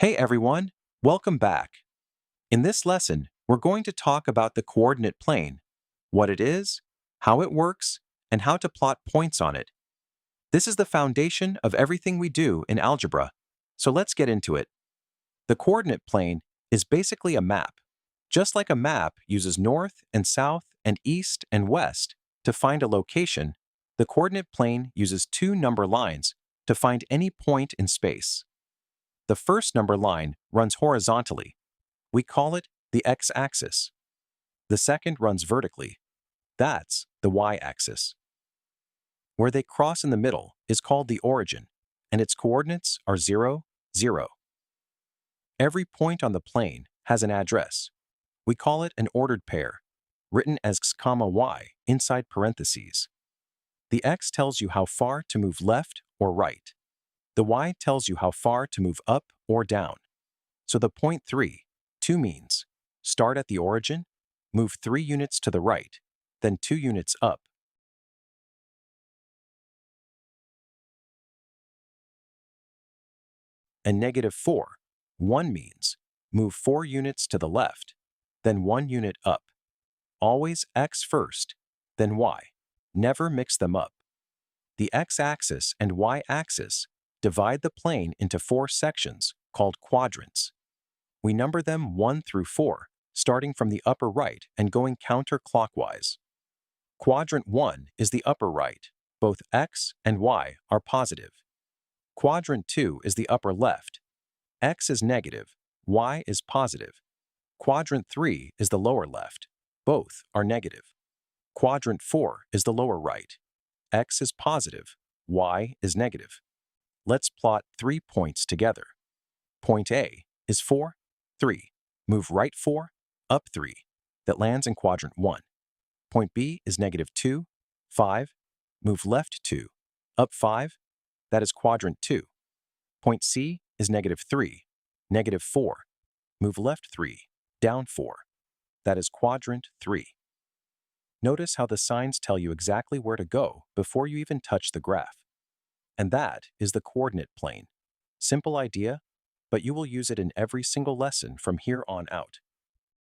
Hey everyone, welcome back. In this lesson, we're going to talk about the coordinate plane, what it is, how it works, and how to plot points on it. This is the foundation of everything we do in algebra, so let's get into it. The coordinate plane is basically a map. Just like a map uses north and south and east and west to find a location, the coordinate plane uses two number lines to find any point in space. The first number line runs horizontally. We call it the x-axis. The second runs vertically. That's the y-axis. Where they cross in the middle is called the origin, and its coordinates are 0, 0. Every point on the plane has an address. We call it an ordered pair, written as x, y inside parentheses. The x tells you how far to move left or right. The y tells you how far to move up or down. So the point 3, 2 means start at the origin, move 3 units to the right, then 2 units up. And -4, 1 means move 4 units to the left, then 1 unit up. Always x first, then y. Never mix them up. The x-axis and y-axis divide the plane into 4 sections called quadrants. We number them 1 through 4, starting from the upper right and going counterclockwise. Quadrant 1 is the upper right. Both x and y are positive. Quadrant 2 is the upper left. X is negative, y is positive. Quadrant 3 is the lower left. Both are negative. Quadrant 4 is the lower right. X is positive, y is negative. Let's plot 3 points together. Point A is 4, 3. Move right 4, up 3. That lands in quadrant 1. Point B is -2, 5. Move left 2, up 5. That is quadrant 2. Point C is -3, -4. Move left 3, down 4. That is quadrant 3. Notice how the signs tell you exactly where to go before you even touch the graph. And that is the coordinate plane. Simple idea, but you will use it in every single lesson from here on out.